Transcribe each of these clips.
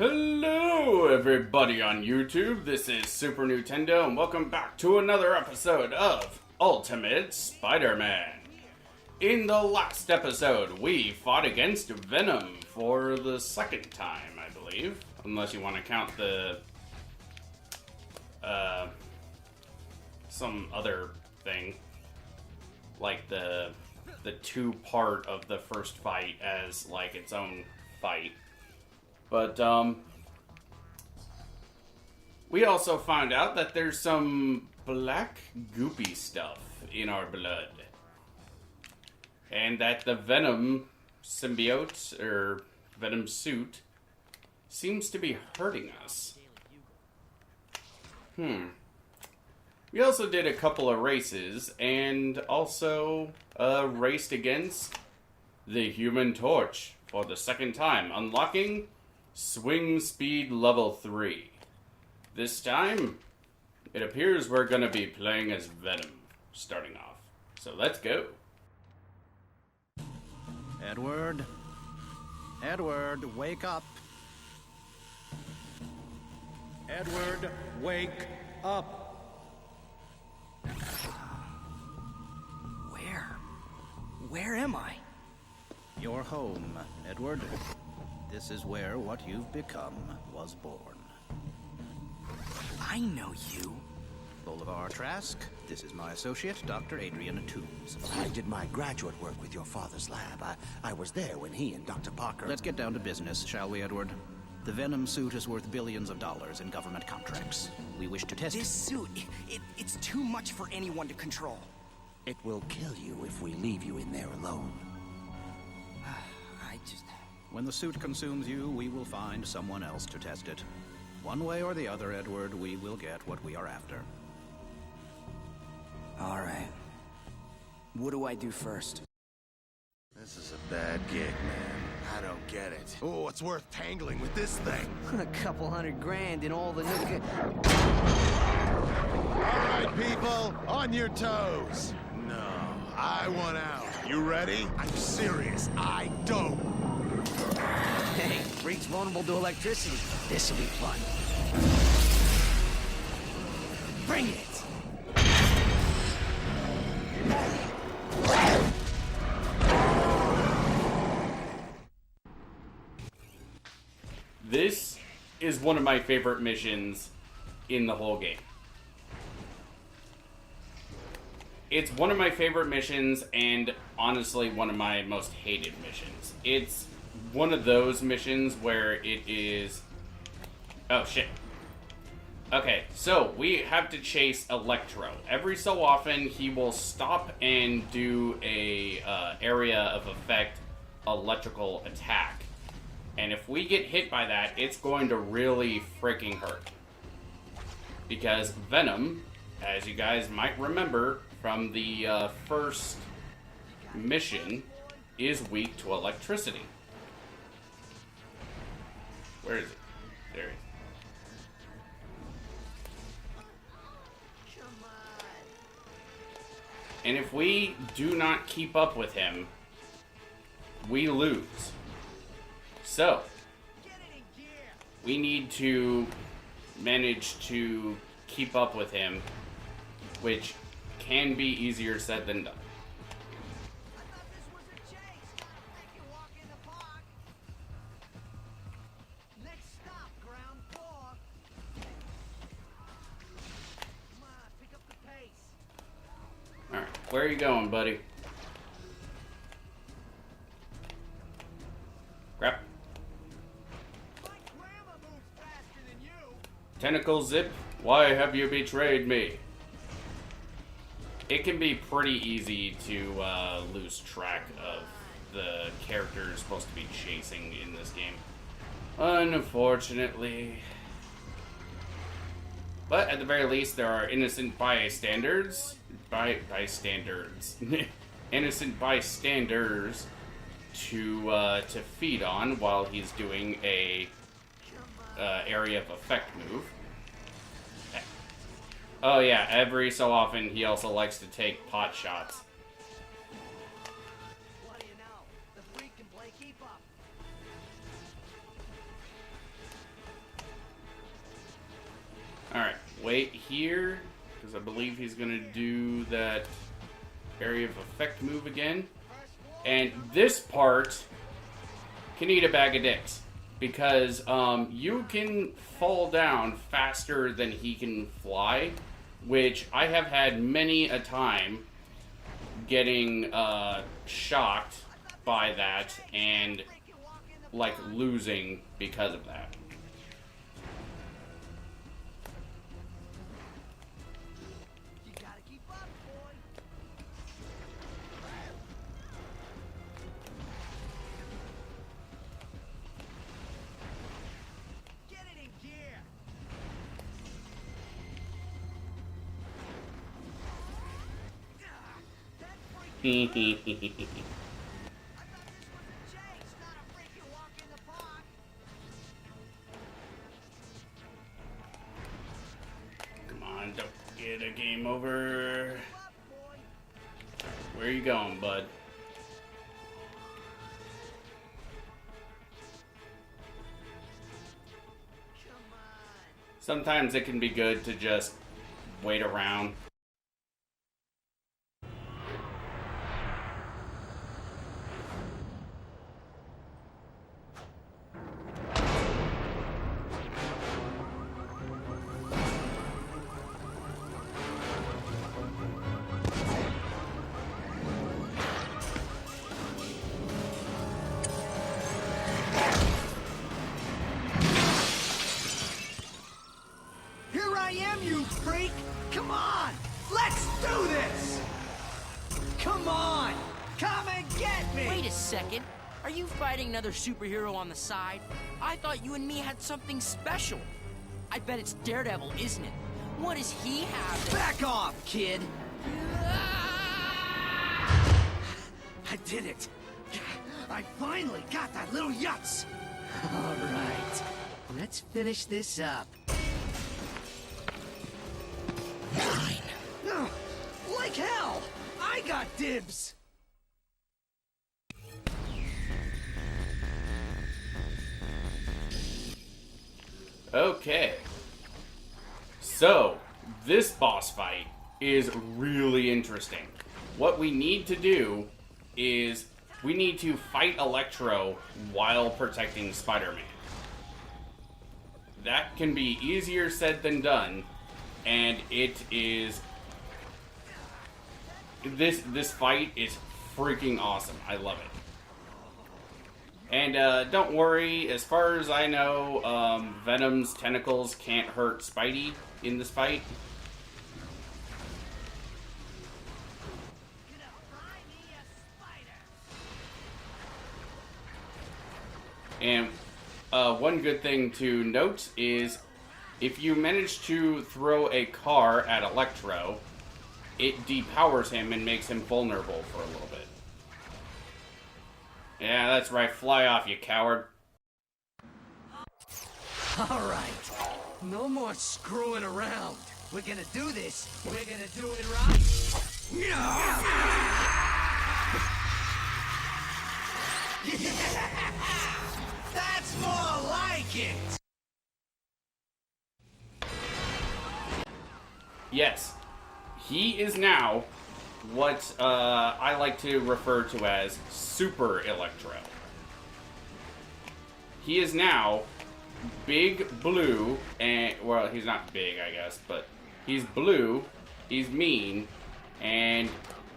Hello everybody on YouTube, this is Super Nintendo and welcome back to another episode of Ultimate Spider-Man. In the last episode, we fought against Venom for the second time, I believe. Unless you want to count the, some other thing. Like the two-part of the first fight as, like, its own fight. But, we also found out that there's some black goopy stuff in our blood. And that the Venom symbiote, or Venom suit, seems to be hurting us. We also did a couple of races, and also, raced against the Human Torch for the second time, unlocking Swing Speed Level 3. This time, it appears we're gonna be playing as Venom, starting off. So let's go. Edward? Edward, wake up. Edward, wake up. Where am I? You're home, Edward. This is where what you've become was born. I know you. Bolivar Trask, this is my associate, Dr. Adrian Toombs. I did my graduate work with your father's lab. I was there when he and Dr. Parker... Let's get down to business, shall we, Edward? The Venom suit is worth billions of dollars in government contracts. We wish to test This suit, it's too much for anyone to control. It will kill you if we leave you in there alone. When the suit consumes you, we will find someone else to test it. One way or the other, Edward, we will get what we are after. All right. What do I do first? This is a bad gig, man. I don't get it. Oh, it's worth tangling with this thing. A couple $100,000 in all the new... All right, people, on your toes. No, I want out. You ready? I'm serious. I don't. Hey, freak's vulnerable to electricity. This'll be fun. Bring it! This is one of my favorite missions in the whole game. It's one of my favorite missions, and honestly, one of my most hated missions. It's one of those missions where it is... Oh, shit. Okay, so we have to chase Electro. Every so often, he will stop and do a area of effect electrical attack. And if we get hit by that, it's going to really freaking hurt. Because Venom, as you guys might remember from the first mission, is weak to electricity. Where is it? There it is. And if we do not keep up with him, we lose. So, we need to manage to keep up with him, which can be easier said than done. Alright, where are you going, buddy? Crap. Tentacle Zip, why have you betrayed me? It can be pretty easy to lose track of the characters supposed to be chasing in this game. Unfortunately. But at the very least, there are innocent bystanders. Innocent bystanders to feed on while he's doing a area of effect move. Oh yeah, every so often he also likes to take pot shots. What do you know? The freak can play keep up. wait here, because I believe he's going to do that area of effect move again. And this part can eat a bag of dicks, because you can fall down faster than he can fly, which I have had many a time getting shocked by that and like losing because of that. Come on, don't get a game over. Where are you going, bud? Sometimes it can be good to just wait around. Here I am, you freak! Come on! Let's do this! Come on! Come and get me! Wait a second. Are you fighting another superhero on the side? I thought you and me had something special. I bet it's Daredevil, isn't it? What does he have? Back off, kid! I did it! I finally got that little yutz! All right, let's finish this up. Mine! Like hell! I got dibs! Okay. So, this boss fight is really interesting. What we need to do is we need to fight Electro while protecting Spider-Man. That can be easier said than done, and it is... This fight is freaking awesome. I love it. And don't worry, as far as I know, Venom's tentacles can't hurt Spidey in this fight. And one good thing to note is if you manage to throw a car at Electro, it depowers him and makes him vulnerable for a little bit. Yeah, that's right. Fly off, you coward. All right, no more screwing around. We're gonna do this. We're gonna do it right. That's more like it! Yes, he is now what I like to refer to as Super Electro. He is now big blue, and, well, he's not big, I guess, but he's blue, he's mean, and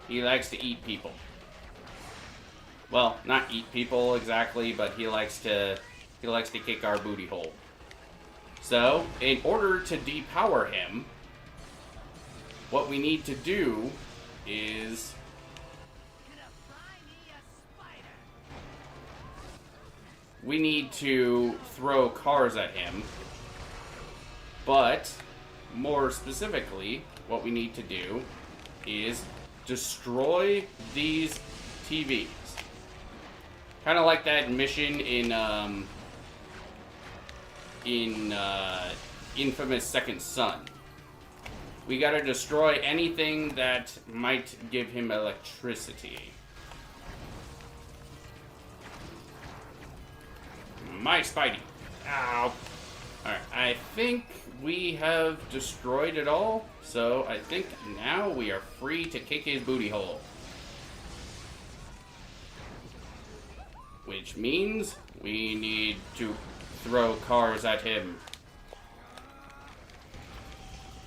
he likes to eat people. Well, not eat people exactly, but he likes to kick our booty hole. So, in order to depower him, what we need to do is we need to throw cars at him, but more specifically, what we need to do is destroy these TVs. Kind of like that mission in Infamous Second Son. We gotta destroy anything that might give him electricity. My Spidey. Ow. Alright, I think we have destroyed it all, so I think now we are free to kick his booty hole. Which means we need to throw cars at him.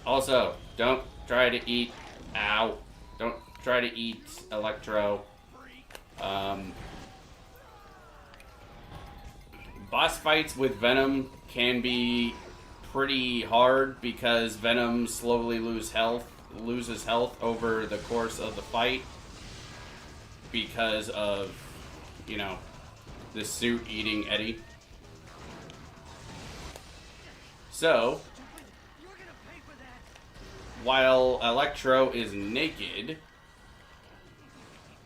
Also, don't try to eat... Ow. Don't try to eat Electro. Boss fights with Venom can be pretty hard because Venom slowly loses health over the course of the fight because of, you know, the suit eating Eddie. So, while Electro is naked,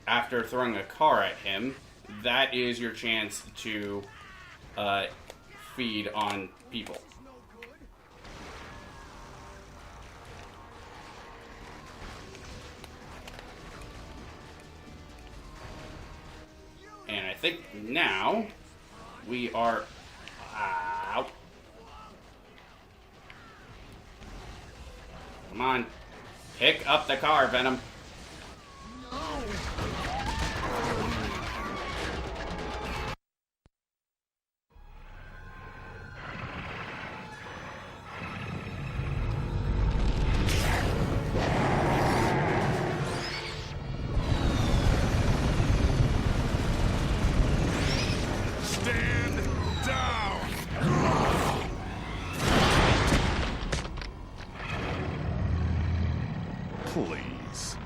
after throwing a car at him, that is your chance to feed on people. And I think now we are out. Come on. Pick up the car, Venom. Stand down! Please.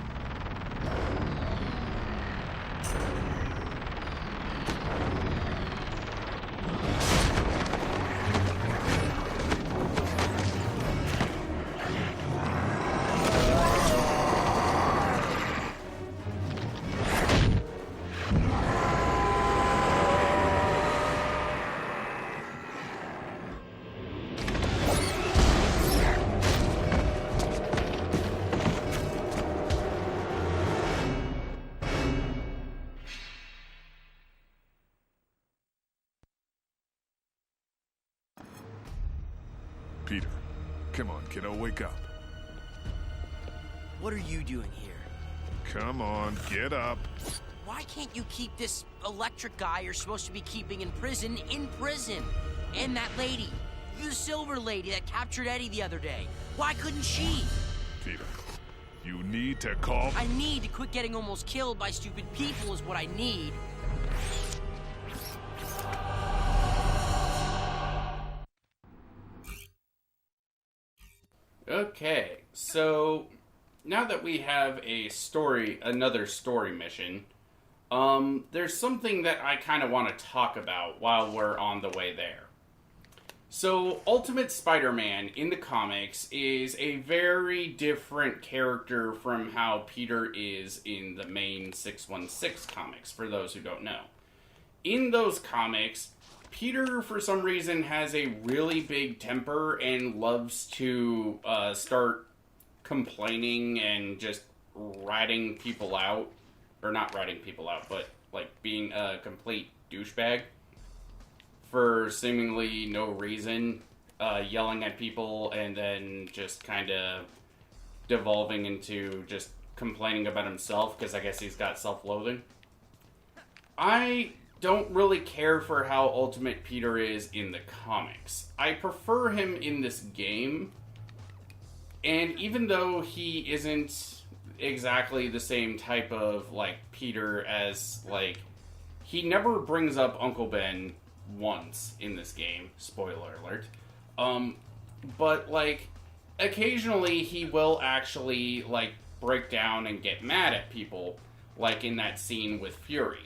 Peter, come on, kiddo, wake up. What are you doing here? Come on, get up. Why can't you keep this electric guy you're supposed to be keeping in prison? And that lady, the silver lady that captured Eddie the other day. Why couldn't she? Peter, you need to call... I need to quit getting almost killed by stupid people is what I need. Okay, so now that we have another story mission, there's something that I kind of want to talk about while we're on the way there. So, Ultimate Spider-Man in the comics is a very different character from how Peter is in the main 616 comics, for those who don't know. In those comics, Peter, for some reason, has a really big temper and loves to start complaining and just ratting people out. Or not ratting people out, but like being a complete douchebag for seemingly no reason, yelling at people and then just kind of devolving into just complaining about himself because I guess he's got self-loathing. I don't really care for how Ultimate Peter is in the comics. I prefer him in this game, and even though he isn't exactly the same type of, like, Peter as, like, he never brings up Uncle Ben once in this game, spoiler alert, but, like, occasionally he will actually, like, break down and get mad at people, like in that scene with Fury.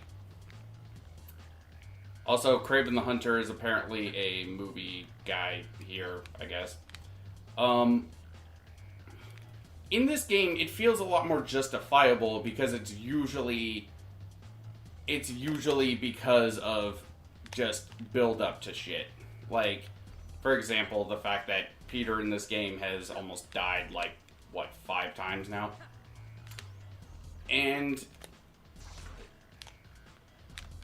Also, Kraven the Hunter is apparently a movie guy here, I guess. In this game, it feels a lot more justifiable because it's usually because of just build up to shit. Like, for example, the fact that Peter in this game has almost died, like, what, 5 times now? And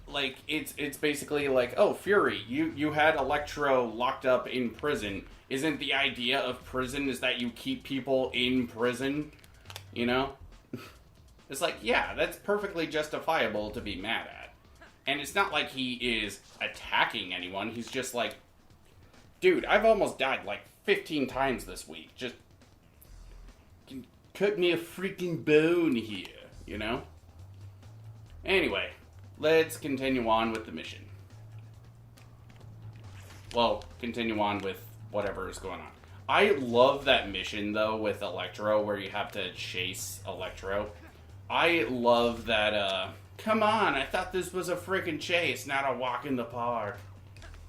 like it's basically like, oh, Fury, you had Electro locked up in prison. Isn't the idea of prison is that you keep people in prison? You know? It's like, yeah, that's perfectly justifiable to be mad at. And it's not like he is attacking anyone. He's just like, dude, I've almost died like 15 times this week. Just cut me a freaking bone here, you know? Anyway, let's continue on with the mission. Well, continue on with whatever is going on. I love that mission, though, with Electro, where you have to chase Electro. I love that, come on, I thought this was a freaking chase, not a walk in the park.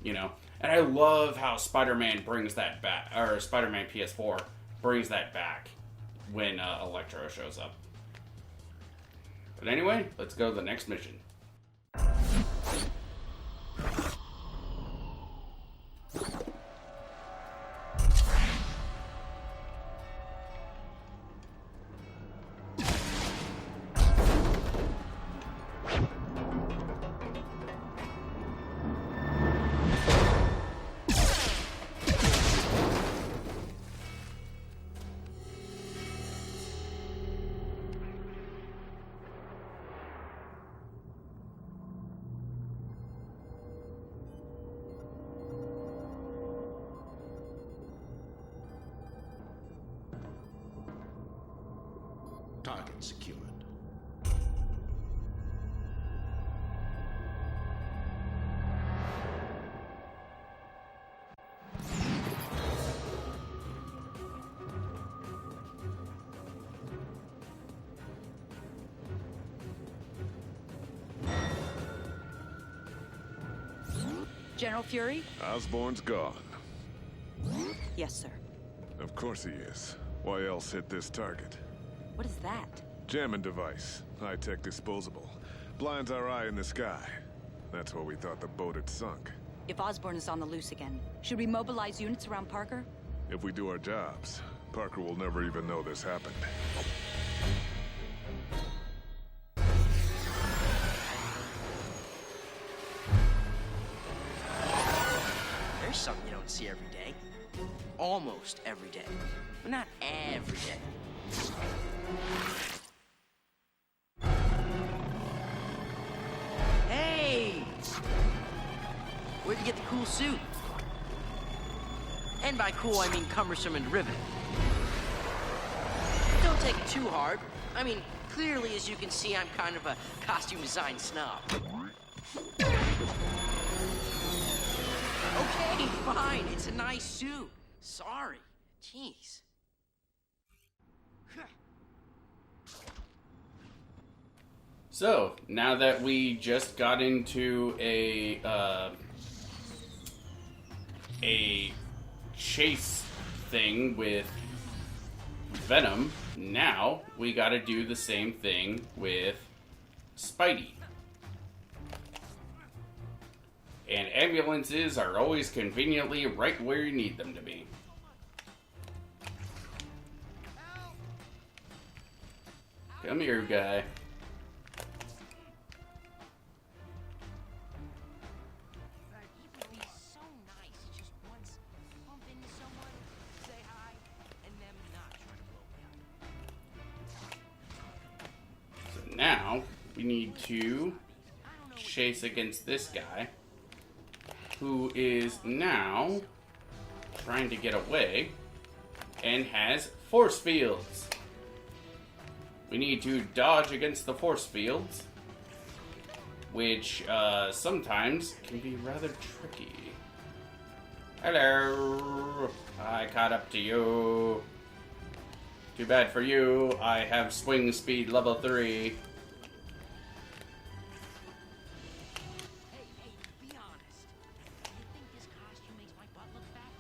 You know? And I love how Spider-Man brings that back, or Spider-Man PS4 brings that back when Electro shows up. But anyway, let's go to the next mission. Target secured. General Fury? Osborn's gone. Yes, sir. Of course he is. Why else hit this target? What is that? Jamming device. High-tech disposable. Blinds our eye in the sky. That's where we thought the boat had sunk. If Osborn is on the loose again, should we mobilize units around Parker? If we do our jobs, Parker will never even know this happened. There's something you don't see every day. Almost every day. But not every day. Hey! Where'd you get the cool suit? And by cool, I mean cumbersome and riveting. Don't take it too hard. I mean, clearly, as you can see, I'm kind of a costume design snob. Okay, fine. It's a nice suit. Sorry. Jeez. So, now that we just got into a chase thing with Venom, now we gotta do the same thing with Spidey. And ambulances are always conveniently right where you need them to be. Come here, guy. It would be so nice to just once bump into someone, say hi, and them not try to blow me up. So now we need to chase against this guy, who is now trying to get away and has force fields. We need to dodge against the force fields, which sometimes can be rather tricky. Hello, I caught up to you. Too bad for you, I have swing speed level 3. Hey, be honest. Do you think this costume makes my butt look fat?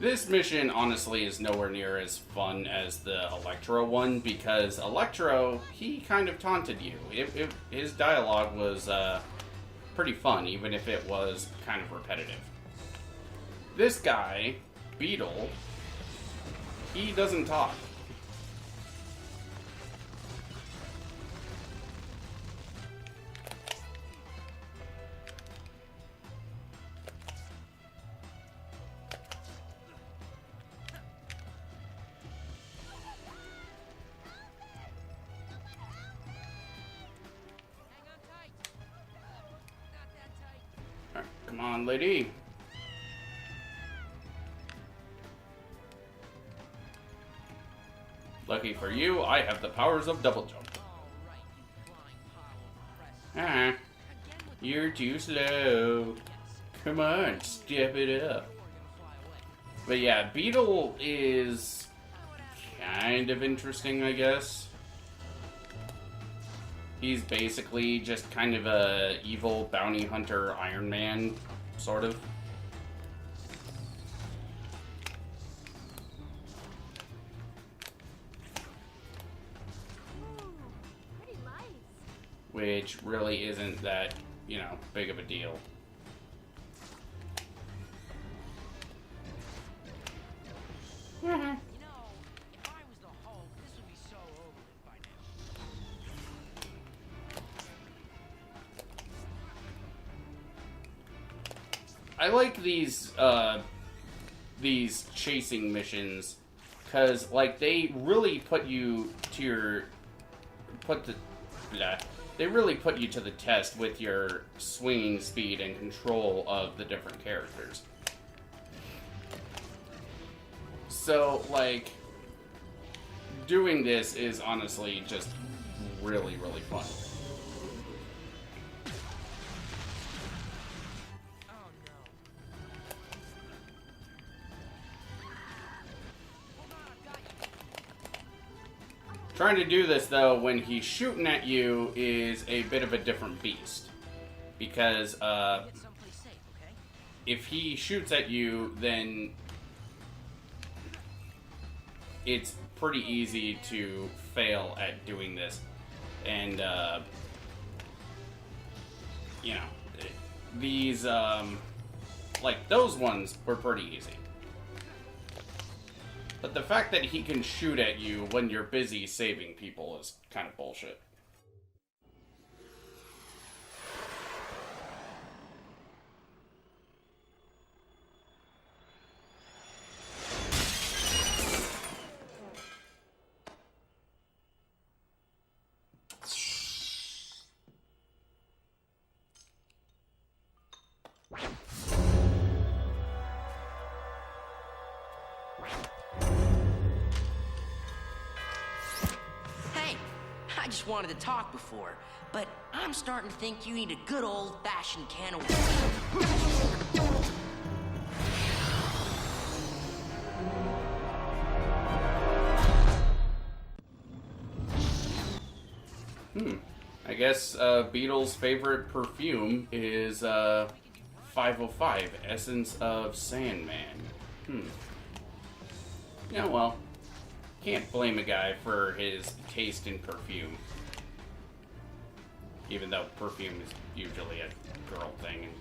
This mission, honestly, is nowhere near as fun as the Electro one, because Electro, he kind of taunted you. His dialogue was pretty fun, even if it was kind of repetitive. This guy, Beatle, he doesn't talk. Come on, lady. Lucky for you, I have the powers of double jump. Ah, you're too slow. Come on, step it up. But yeah, Beatle is kind of interesting, I guess. He's basically just kind of a evil bounty hunter Iron Man, sort of. Which really isn't that, you know, big of a deal. You know, if I was the Hulk, this would be so over with by now. I like these chasing missions because, like, they really put you to your they really put you to the test with your swinging speed and control of the different characters. So, like, doing this is honestly just really, really fun. Trying to do this, though, when he's shooting at you is a bit of a different beast. Because, if he shoots at you, then it's pretty easy to fail at doing this. And, you know, these, like, those ones were pretty easy. But the fact that he can shoot at you when you're busy saving people is kind of bullshit. I just wanted to talk before, but I'm starting to think you need a good old-fashioned can of worms. I guess Beatle's favorite perfume is 505, Essence of Sandman. Yeah, well, can't blame a guy for his taste in perfume. Even though perfume is usually a girl thing and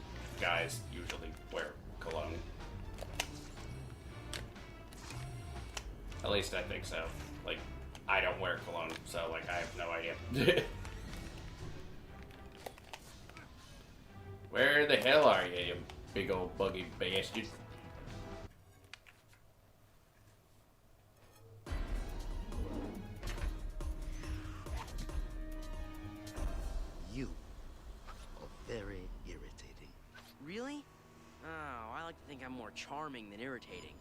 guys usually wear cologne. At least I think so. Like, I don't wear cologne, so, like, I have no idea. Where the hell are you, you big old buggy bastard? You are very irritating. Really? Oh, I like to think I'm more charming than irritating.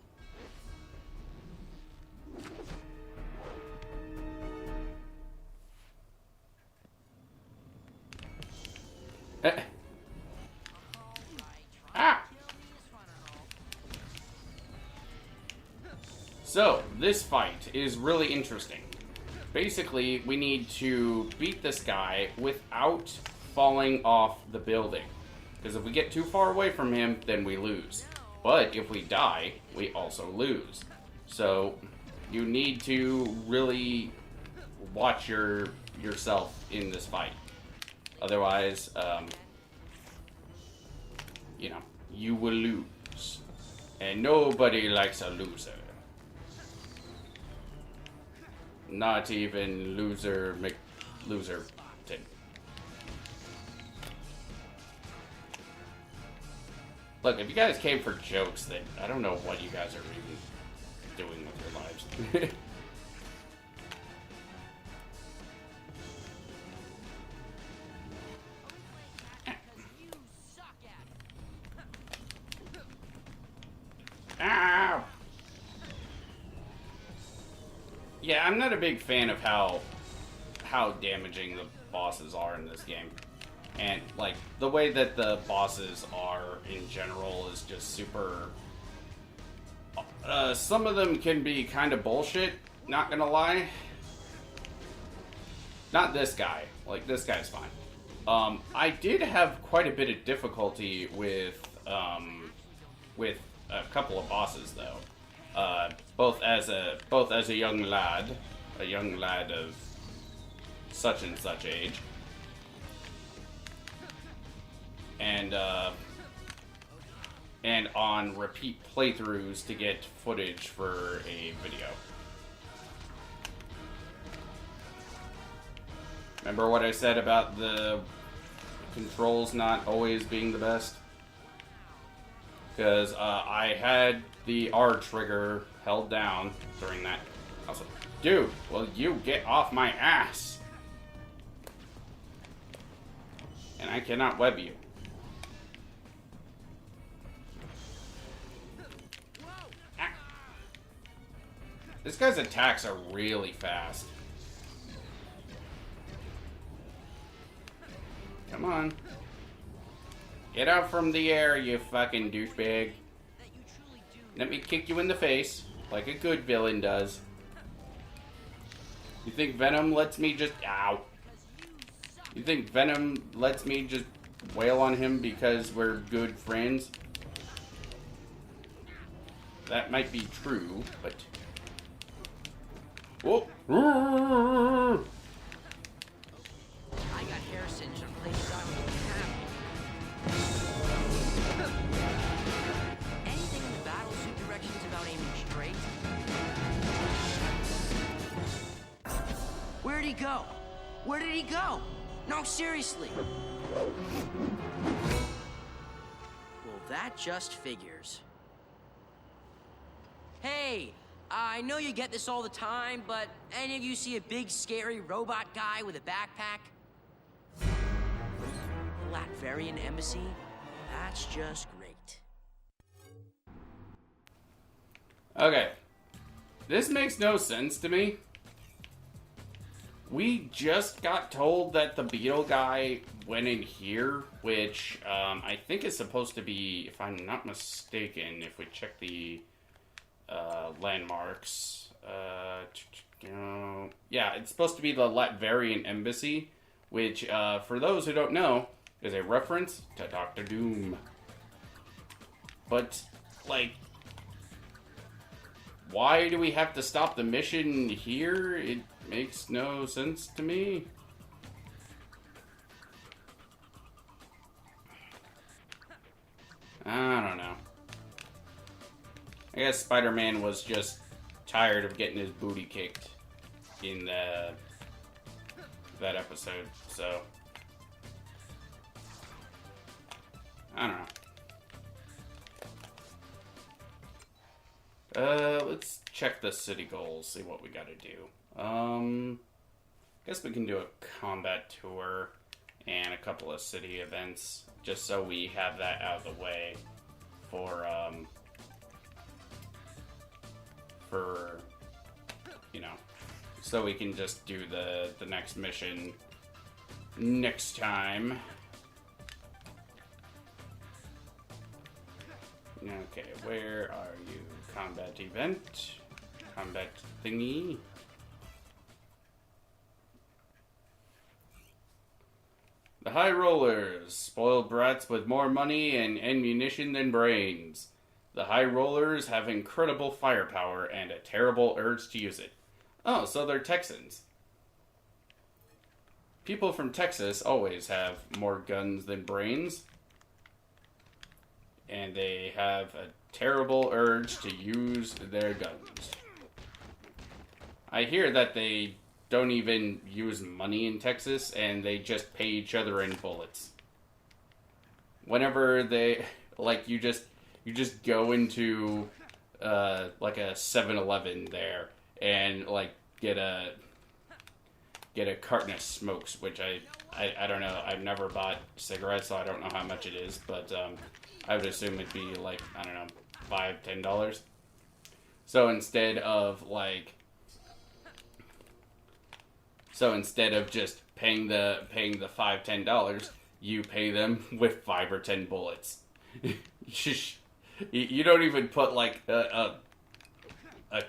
So, this fight is really interesting. Basically, we need to beat this guy without falling off the building. Because if we get too far away from him, then we lose. But if we die, we also lose. So, you need to really watch yourself in this fight. Otherwise, you know, you will lose. And nobody likes a loser. Not even loser McLoserton. Look, if you guys came for jokes, then I don't know what you guys are even doing with your lives. Ow! Yeah, I'm not a big fan of how damaging the bosses are in this game. And, like, the way that the bosses are in general is just super... some of them can be kind of bullshit, not gonna lie. Not this guy. Like, this guy's fine. I did have quite a bit of difficulty with a couple of bosses, though. Both as a young lad of such and such age, and on repeat playthroughs to get footage for a video. Remember what I said about the controls not always being the best? Because I had the R trigger held down during that. I was like, dude, will you get off my ass? And I cannot web you. Ah. This guy's attacks are really fast. Come on. Get out from the air, you fucking douchebag. Let me kick you in the face, like a good villain does. You think Venom lets me just... Ow. You think Venom lets me just wail on him because we're good friends? That might be true, but... Whoa. I got hair singed on places I wouldn't have. Anything in the battlesuit directions about aiming straight? Where'd he go? Where did he go? No, seriously. Well, that just figures. Hey, I know you get this all the time, but any of you see a big, scary robot guy with a backpack? Latverian embassy? That's just great. Okay. This makes no sense to me. We just got told that the Beatle guy went in here, which I think is supposed to be, if I'm not mistaken, if we check the landmarks. Yeah, it's supposed to be the Latverian embassy, which, for those who don't know, is a reference to Doctor Doom. But, like, why do we have to stop the mission here? It makes no sense to me. I don't know. I guess Spider-Man was just tired of getting his booty kicked in that episode, so... I don't know. Let's check the city goals, see what we gotta do. Guess we can do a combat tour and a couple of city events, just so we have that out of the way for, you know, so we can just do the next mission next time. Okay, where are you? Combat event. Combat thingy. The High Rollers. Spoiled brats with more money and ammunition than brains. The High Rollers have incredible firepower and a terrible urge to use it. Oh, so they're Texans. People from Texas always have more guns than brains. And they have a terrible urge to use their guns. I hear that they don't even use money in Texas, and they just pay each other in bullets. Whenever they, like, you just go into, like a 7-Eleven there, and, like, get a carton of smokes, which I don't know, I've never bought cigarettes, so I don't know how much it is, but, I would assume it'd be like, I don't know, $5, $10. So instead of just paying the $5, $10, you pay them with 5 or 10 bullets. You don't even put like a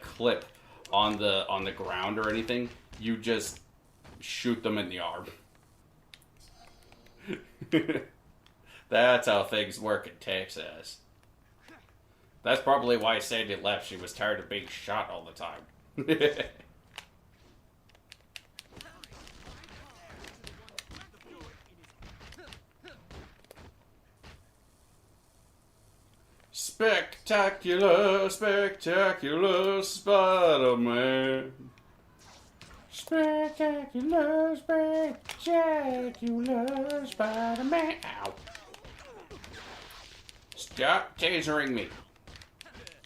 clip on the ground or anything. You just shoot them in the arm. That's how things work in Texas. That's probably why Sandy left. She was tired of being shot all the time. Spectacular, spectacular Spider-Man. Spectacular, spectacular Spider-Man. Ow. Stop tasering me.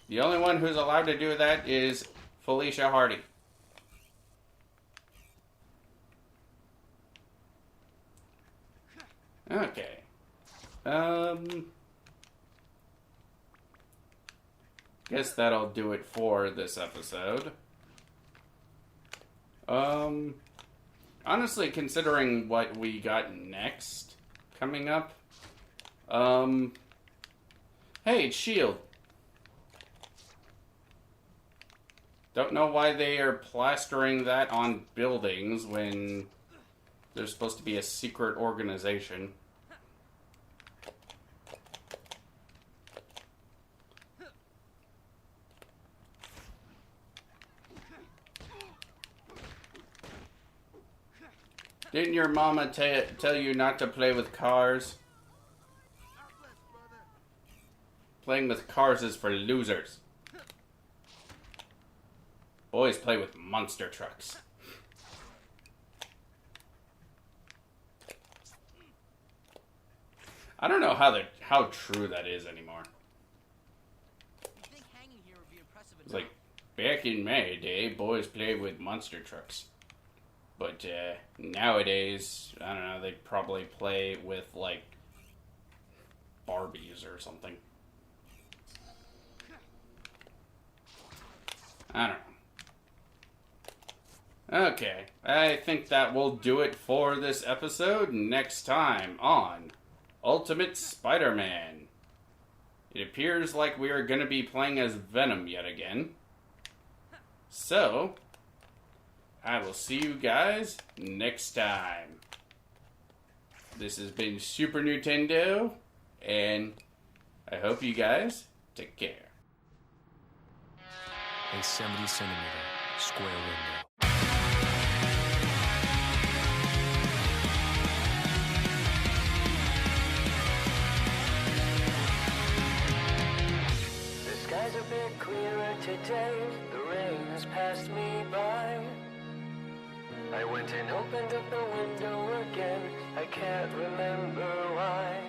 The only one who's allowed to do that is Felicia Hardy. Okay. Guess that'll do it for this episode. Honestly, considering what we got next coming up, hey, it's S.H.I.E.L.D. Don't know why they are plastering that on buildings when there's supposed to be a secret organization. Didn't your mama tell you not to play with cars? Playing with cars is for losers. Boys play with monster trucks. I don't know how true that is anymore. It's like, back in my day, boys played with monster trucks. But nowadays, I don't know, they probably play with, like, Barbies or something. I don't know. Okay, I think that will do it for this episode. Next time on Ultimate Spider-Man. It appears like we are going to be playing as Venom yet again. So, I will see you guys next time. This has been Super Nintendo, and I hope you guys take care. A 70-centimeter square window. The skies are a bit clearer today. The rain has passed me by. I went and opened up the window again. I can't remember why.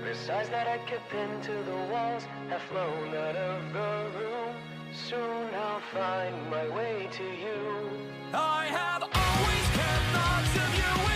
The sighs that I kept into the walls have flown out of the room. Soon I'll find my way to you. I have always kept thoughts of you.